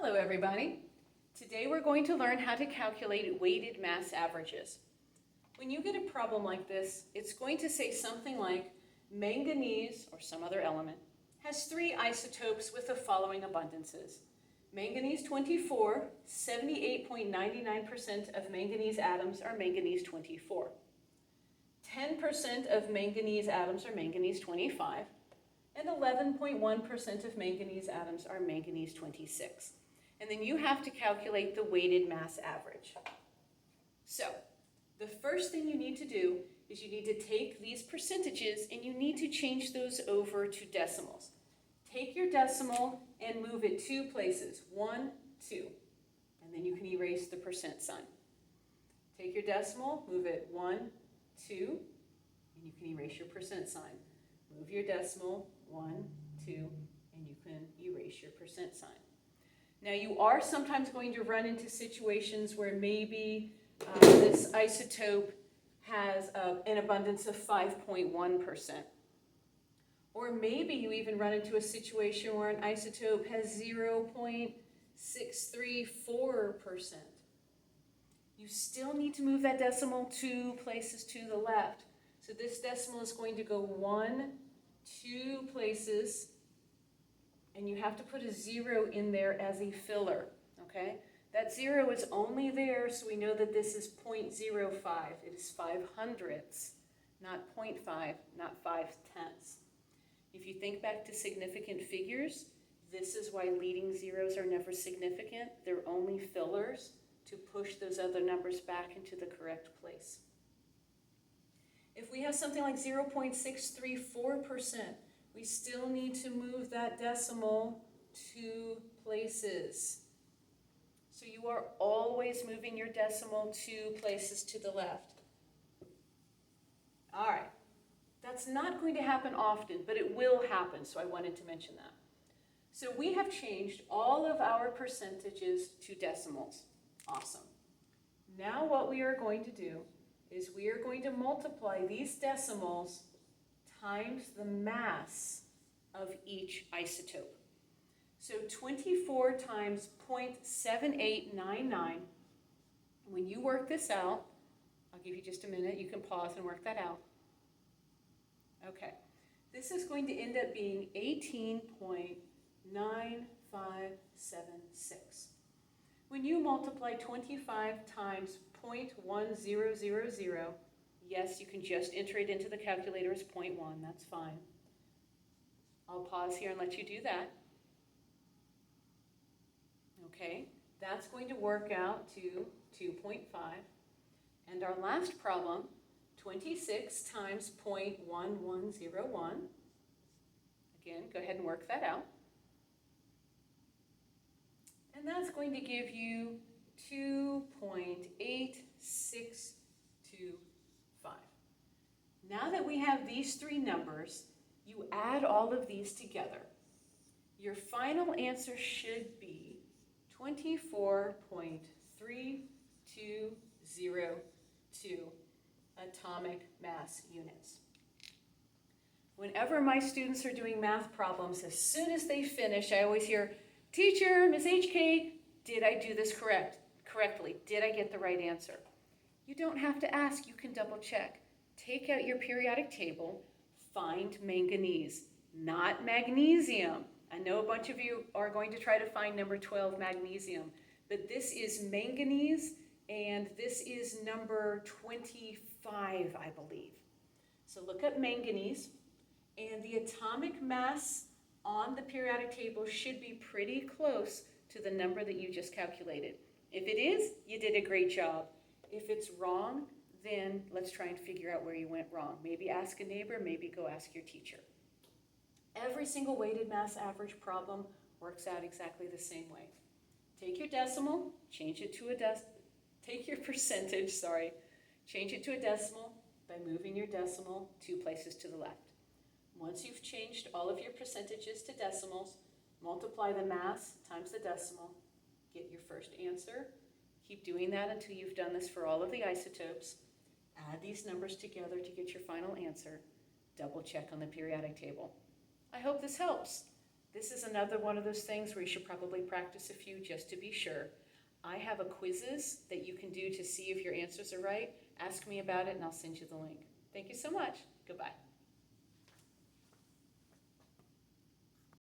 Hello everybody. Today we're going to learn how to calculate weighted mass averages. When you get a problem like this, it's going to say something like manganese, or some other element, has 3 isotopes with the following abundances. Manganese 24, 78.99% of manganese atoms are manganese 24. 10% of manganese atoms are manganese 25, and 11.1% of manganese atoms are manganese 26. And then you have to calculate the weighted mass average. So, the first thing you need to do is you need to take these percentages and you need to change those over to decimals. Take your decimal and move it 2 places, 1, 2, and then you can erase the percent sign. Take your decimal, move it 1, 2, and you can erase your percent sign. Move your decimal 1, 2, and you can erase your percent sign. Now you are sometimes going to run into situations where maybe this isotope has an abundance of 5.1%. Or maybe you even run into a situation where an isotope has 0.634%. You still need to move that decimal 2 places to the left. So this decimal is going to go 1, 2 places, and you have to put a 0 in there as a filler, okay? That 0 is only there so we know that this is 0.05. It is 5/100ths, not 0.5, not 5/10ths. If you think back to significant figures, this is why leading zeros are never significant. They're only fillers to push those other numbers back into the correct place. If we have something like 0.634%, we still need to move that decimal 2 places. So you are always moving your decimal 2 places to the left. All right. That's not going to happen often, but it will happen, so I wanted to mention that. So we have changed all of our percentages to decimals. Awesome. Now what we are going to do is we are going to multiply these decimals times the mass of each isotope. So 24 times 0.7899, when you work this out, I'll give you just a minute, you can pause and work that out. Okay, this is going to end up being 18.9576. When you multiply 25 times 0.1000, yes, you can just enter it into the calculator as 0.1, that's fine. I'll pause here and let you do that. Okay, that's going to work out to 2.5. And our last problem, 26 times 0.1101. Again, go ahead and work that out. And that's going to give you 2.8625. Now that we have these 3 numbers, you add all of these together. Your final answer should be 24.3202 atomic mass units. Whenever my students are doing math problems, as soon as they finish, I always hear, "Teacher, Ms. HK, did I do this correctly? Did I get the right answer?" You don't have to ask, you can double check. Take out your periodic table, find manganese, not magnesium. I know a bunch of you are going to try to find number 12, magnesium, but this is manganese, and this is number 25, I believe. So look up manganese, and the atomic mass on the periodic table should be pretty close to the number that you just calculated. If it is, you did a great job. If it's wrong, then let's try and figure out where you went wrong. Maybe ask a neighbor, maybe go ask your teacher. Every single weighted mass average problem works out exactly the same way. Take your decimal, change it to take your percentage, change it to a decimal by moving your decimal 2 places to the left. Once you've changed all of your percentages to decimals, multiply the mass times the decimal, get your first answer. Keep doing that until you've done this for all of the isotopes. Add these numbers together to get your final answer. Double check on the periodic table. I hope this helps. This is another one of those things where you should probably practice a few just to be sure. I have a quizzes that you can do to see if your answers are right. Ask me about it and I'll send you the link. Thank you so much. Goodbye.